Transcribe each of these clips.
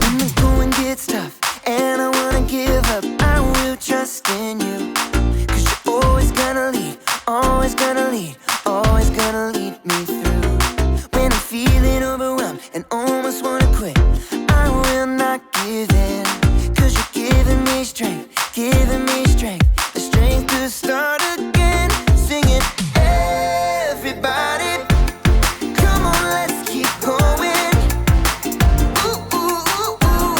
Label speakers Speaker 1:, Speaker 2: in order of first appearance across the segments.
Speaker 1: When the going gets tough and I wanna give up, I will trust in you. 'Cause you're always gonna lead, always gonna lead, always gonna lead me through. When I'm feeling overwhelmed and almost wanna quit, I will not give in. 'Cause you're giving me strength, the strength to start again. Sing it, everybody. Come on, let's keep going. Ooh, ooh, ooh, ooh.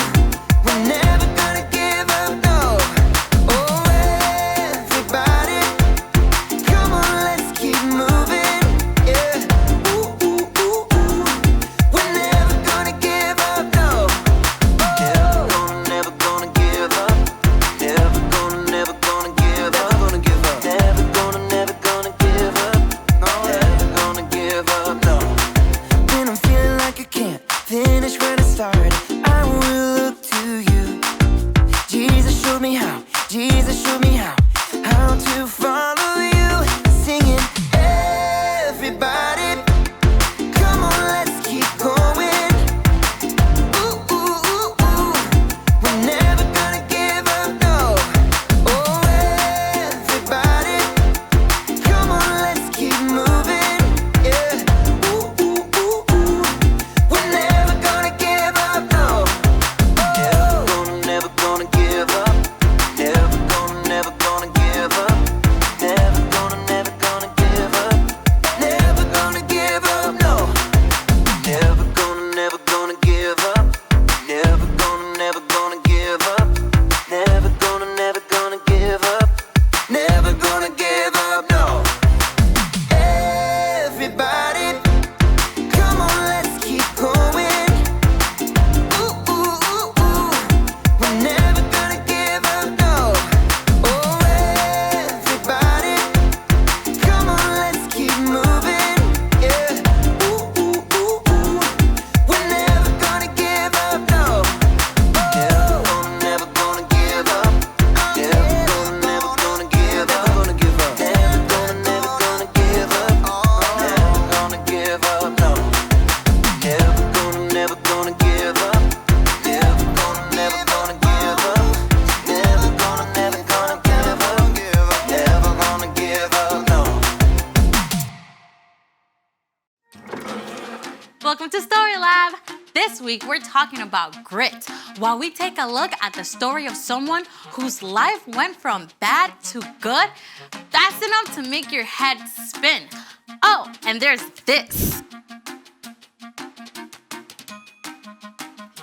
Speaker 1: We're never gonna give up, no. Oh, everybody. Come on, let's keep moving. Yeah. Ooh, ooh, ooh, ooh. We're never gonna give up, no. Never gonna give up. Never gonna give up. Never gonna give up. Never gonna give up. No, never gonna give up, no. When I'm feeling like I can't finish where I started, I will look to you. Jesus showed me how. Jesus showed me how to follow you. Singing, everybody. Come on, let's keep going. Ooh, ooh, ooh, ooh. We're never gonna give up, no. Oh, everybody. Come on, let's keep moving. Yeah. Ooh, ooh, ooh, ooh. We're never gonna give up, no. Never gonna give up. Never gonna give up. Never gonna give up. Never gonna give up, no. Never gonna give up. Never gonna give up. Never gonna give up. Never gonna give up, no. Everybody, come on, let's keep going. Ooh, ooh, ooh, ooh. We're never gonna give up, no. Oh, everybody, come on, let's keep moving. Yeah. Ooh, ooh, ooh, ooh. We're never gonna give up, no. Never gonna give up. Never gonna give up. Never gonna give up. Never gonna give up. Never gonna give up, no. Never gonna give up. Never gonna give up. Never gonna give up. Never gonna give up, no.
Speaker 2: Welcome to Story Lab. This week we're talking about grit, while we take a look at the story of someone whose life went from bad to good. That's enough to make your head spin. Oh, and there's this.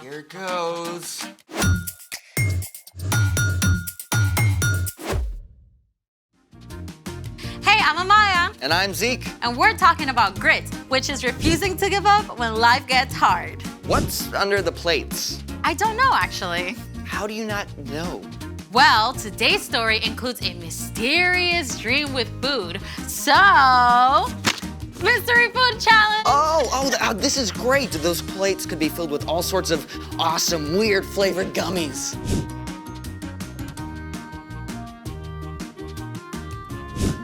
Speaker 3: Here goes.
Speaker 2: Hey, I'm Amaya,
Speaker 3: And I'm Zeke.
Speaker 2: and we're talking about grit, which is refusing to give up when life gets hard.
Speaker 3: What's under the plates?
Speaker 2: I don't know, actually.
Speaker 3: How do you not know?
Speaker 2: Well, today's story includes a mysterious dream with food. So, mystery food challenge.
Speaker 3: Oh, this is great. Those plates could be filled with all sorts of awesome, weird flavored gummies.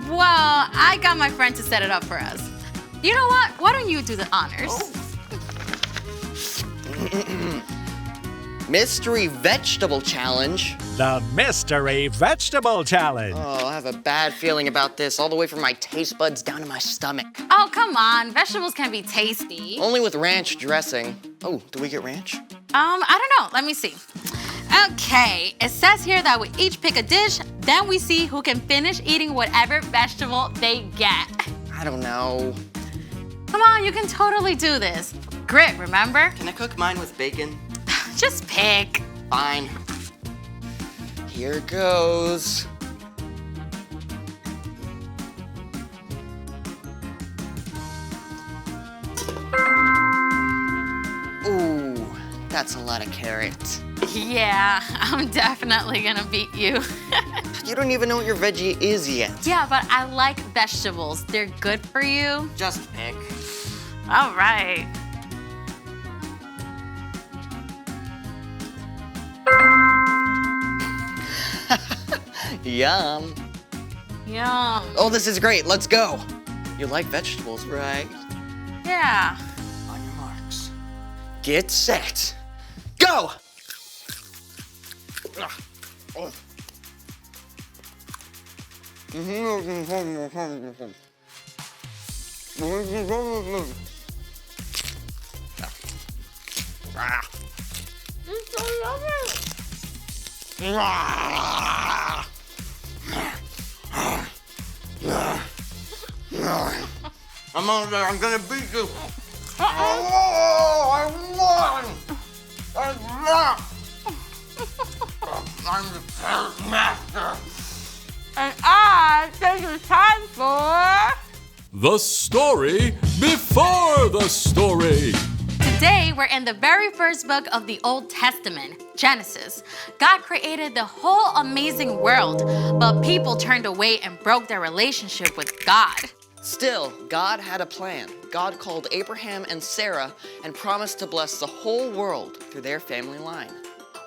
Speaker 2: Well, I got my friend to set it up for us. You know what? Why don't you do the honors?
Speaker 3: Mystery vegetable challenge.
Speaker 4: The Mystery Vegetable Challenge.
Speaker 3: Oh, I have a bad feeling about this, all the way from my taste buds down to my stomach.
Speaker 2: Oh, come on. Vegetables can be tasty.
Speaker 3: Only with ranch dressing. Oh, do we get ranch?
Speaker 2: I don't know. Let me see. Okay, it says here that we each pick a dish, then we see who can finish eating whatever vegetable they get.
Speaker 3: I don't know.
Speaker 2: Come on, you can totally do this. Grit, remember?
Speaker 3: Can I cook mine with bacon?
Speaker 2: Just pick.
Speaker 3: Fine. Here goes. Ooh, that's a lot of carrots.
Speaker 2: Yeah, I'm definitely gonna beat you.
Speaker 3: You don't even know what your veggie is yet.
Speaker 2: Yeah, but I like vegetables. They're good for you.
Speaker 3: Just pick.
Speaker 2: All right.
Speaker 3: Yum.
Speaker 2: Yum.
Speaker 3: Oh, this is great. Let's go. You like vegetables, right?
Speaker 2: Yeah.
Speaker 3: On your marks. Get set. Go. Ooh, that's a lot of carrots. Yeah, but I like vegetables. Just pick. Fine. Here goes. Ooh, that's a lot of carrots. You don't even know what your veggie is yet. Yeah, but I like vegetables. They're good for you. Just pick. All right.
Speaker 2: Yeah.
Speaker 3: Get set. Go! I'm gonna beat you. Oh, I won! I won! I'm the pet master.
Speaker 2: And I think it's time for...
Speaker 5: The story before the story.
Speaker 2: Today, we're in the very first book of the Old Testament, Genesis. God created the whole amazing world, but people turned away and broke their relationship with God.
Speaker 3: Still, God had a plan. God called Abraham and Sarah and promised to bless the whole world through their family line.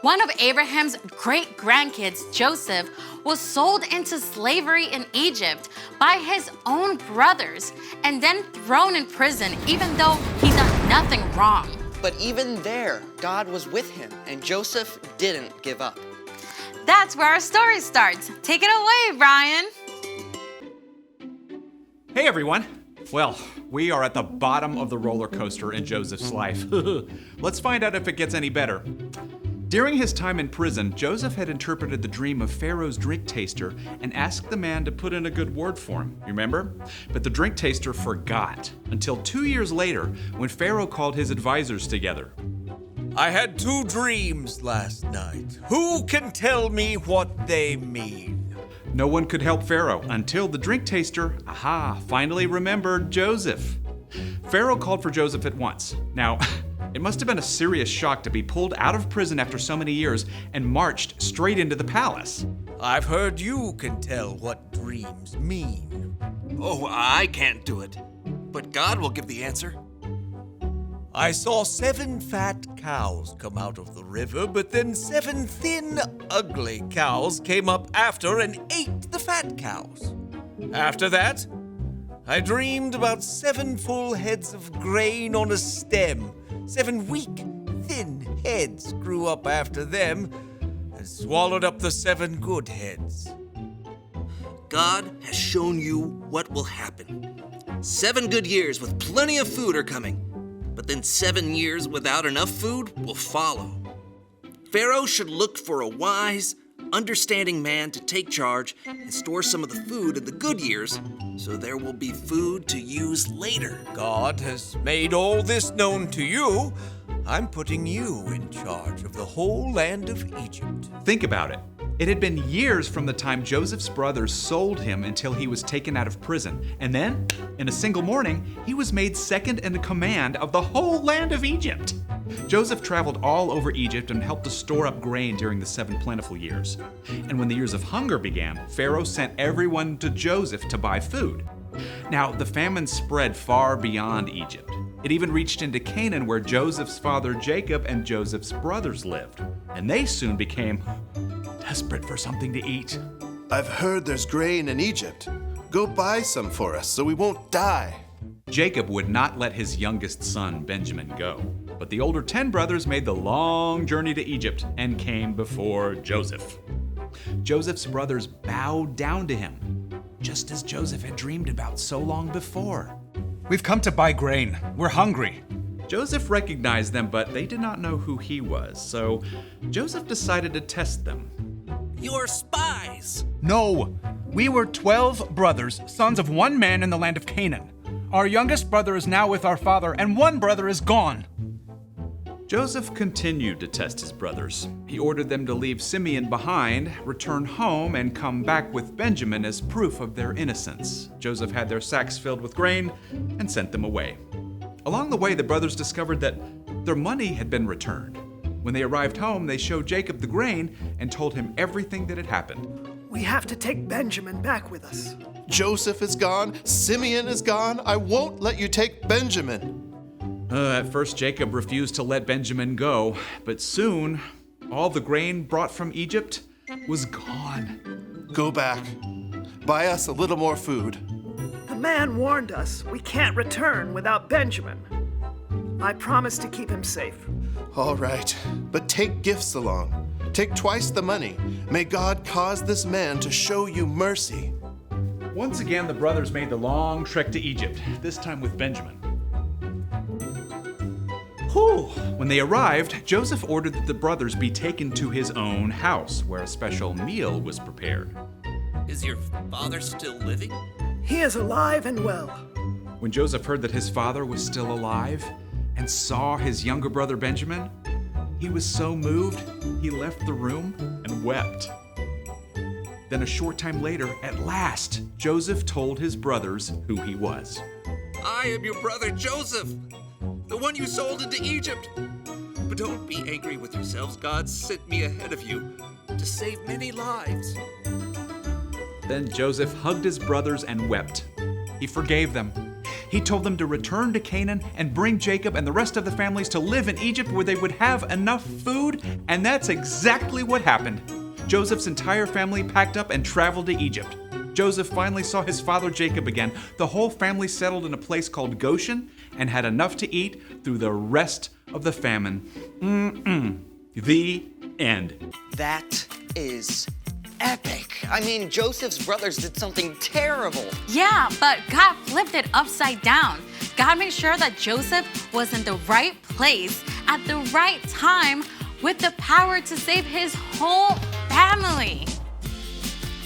Speaker 2: One of Abraham's great-grandkids, Joseph, was sold into slavery in Egypt by his own brothers and then thrown in prison even though he done nothing wrong.
Speaker 3: But even there, God was with him, and Joseph didn't give up.
Speaker 2: That's where our story starts. Take it away, Brian.
Speaker 6: Hey everyone! Well, we are at the bottom of the roller coaster in Joseph's life. Let's find out if it gets any better. During his time in prison, Joseph had interpreted the dream of Pharaoh's drink taster and asked the man to put in a good word for him, remember? But the drink taster forgot until 2 years later when Pharaoh called his advisors together.
Speaker 7: I had 2 dreams last night. Who can tell me what they mean?
Speaker 6: No one could help Pharaoh until the drink taster, finally remembered Joseph. Pharaoh called for Joseph at once. Now, it must have been a serious shock to be pulled out of prison after so many years and marched straight into the palace.
Speaker 7: I've heard you can tell what dreams mean.
Speaker 8: Oh, I can't do it. But God will give the answer.
Speaker 7: I saw 7 fat cows come out of the river, but then 7 thin, ugly cows came up after and ate the fat cows. After that, I dreamed about 7 full heads of grain on a stem. 7 weak, thin heads grew up after them and swallowed up the 7 good heads.
Speaker 8: God has shown you what will happen. 7 good years with plenty of food are coming. But then 7 years without enough food will follow. Pharaoh should look for a wise, understanding man to take charge and store some of the food in the good years so there will be food to use later.
Speaker 7: God has made all this known to you. I'm putting you in charge of the whole land of Egypt.
Speaker 6: Think about it. It had been years from the time Joseph's brothers sold him until he was taken out of prison. And then, in a single morning, he was made second in command of the whole land of Egypt. Joseph traveled all over Egypt and helped to store up grain during the 7 plentiful years. And when the years of hunger began, Pharaoh sent everyone to Joseph to buy food. Now, the famine spread far beyond Egypt. It even reached into Canaan, where Joseph's father Jacob and Joseph's brothers lived. And they soon became desperate for something to eat.
Speaker 9: I've heard there's grain in Egypt. Go buy some for us so we won't die.
Speaker 6: Jacob would not let his youngest son, Benjamin, go. But the older 10 brothers made the long journey to Egypt and came before Joseph. Joseph's brothers bowed down to him, just as Joseph had dreamed about so long before.
Speaker 10: We've come to buy grain. We're hungry.
Speaker 6: Joseph recognized them, but they did not know who he was, so Joseph decided to test them.
Speaker 8: You're spies!
Speaker 10: No, we were 12 brothers, sons of one man in the land of Canaan. Our youngest brother is now with our father, and one brother is gone.
Speaker 6: Joseph continued to test his brothers. He ordered them to leave Simeon behind, return home, and come back with Benjamin as proof of their innocence. Joseph had their sacks filled with grain and sent them away. Along the way, the brothers discovered that their money had been returned. When they arrived home, they showed Jacob the grain and told him everything that had happened.
Speaker 11: We have to take Benjamin back with us.
Speaker 9: Joseph is gone. Simeon is gone. I won't let you take Benjamin.
Speaker 6: At first, Jacob refused to let Benjamin go, but soon, all the grain brought from Egypt was gone.
Speaker 9: Go back. Buy us a little more food.
Speaker 11: The man warned us we can't return without Benjamin. I promise to keep him safe.
Speaker 9: All right, but take gifts along. Take twice the money. May God cause this man to show you mercy.
Speaker 6: Once again, the brothers made the long trek to Egypt, this time with Benjamin. Whew. When they arrived, Joseph ordered that the brothers be taken to his own house, where a special meal was prepared.
Speaker 8: Is your father still living?
Speaker 11: He is alive and well.
Speaker 6: When Joseph heard that his father was still alive and saw his younger brother Benjamin, he was so moved, he left the room and wept. Then a short time later, at last, Joseph told his brothers who he was.
Speaker 8: I am your brother Joseph, the one you sold into Egypt. But don't be angry with yourselves. God sent me ahead of you to save many lives.
Speaker 6: Then Joseph hugged his brothers and wept. He forgave them. He told them to return to Canaan and bring Jacob and the rest of the families to live in Egypt where they would have enough food, and that's exactly what happened. Joseph's entire family packed up and traveled to Egypt. Joseph finally saw his father Jacob again. The whole family settled in a place called Goshen and had enough to eat through the rest of the famine. The end.
Speaker 3: That is epic. I mean, Joseph's brothers did something terrible.
Speaker 2: Yeah, but God flipped it upside down. God made sure that Joseph was in the right place at the right time with the power to save his whole family.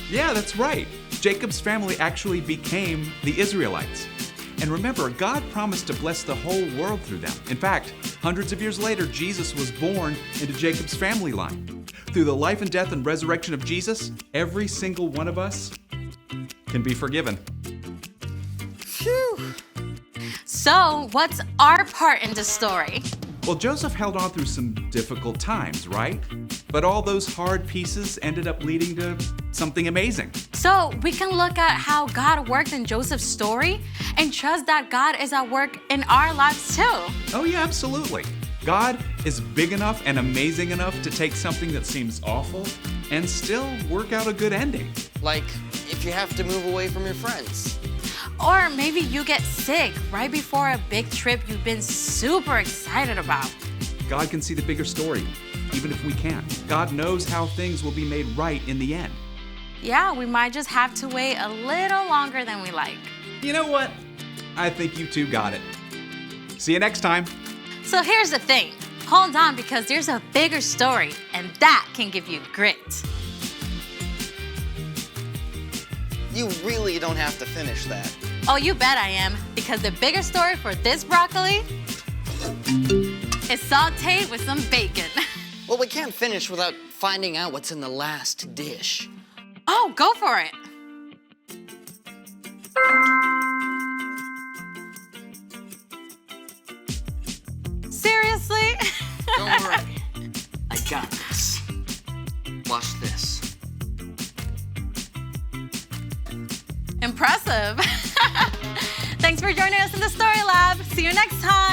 Speaker 6: Yeah, that's right. Jacob's family actually became the Israelites. And remember, God promised to bless the whole world through them. In fact, hundreds of years later, Jesus was born into Jacob's family line. Through the life and death and resurrection of Jesus, every single one of us can be forgiven.
Speaker 3: Phew.
Speaker 2: So, what's our part in the story?
Speaker 6: Well, Joseph held on through some difficult times, right? But all those hard pieces ended up leading to something amazing.
Speaker 2: So, we can look at how God worked in Joseph's story and trust that God is at work in our lives too.
Speaker 6: Oh yeah, absolutely. God is big enough and amazing enough to take something that seems awful and still work out a good ending.
Speaker 3: Like if you have to move away from your friends.
Speaker 2: Or maybe you get sick right before a big trip you've been super excited about.
Speaker 6: God can see the bigger story, even if we can't. God knows how things will be made right in the end.
Speaker 2: Yeah, we might just have to wait a little longer than we like.
Speaker 6: You know what? I think you two got it. See you next time.
Speaker 2: So here's the thing. Hold on, because there's a bigger story, and that can give you grit.
Speaker 3: You really don't have to finish that.
Speaker 2: Oh, you bet I am, because the bigger story for this broccoli is sauteed with some bacon.
Speaker 3: Well, we can't finish without finding out what's in the last dish.
Speaker 2: Oh, go for it. Seriously?
Speaker 3: Don't worry. I got this. Watch this.
Speaker 2: Impressive. Thanks for joining us in the Story Lab. See you next time.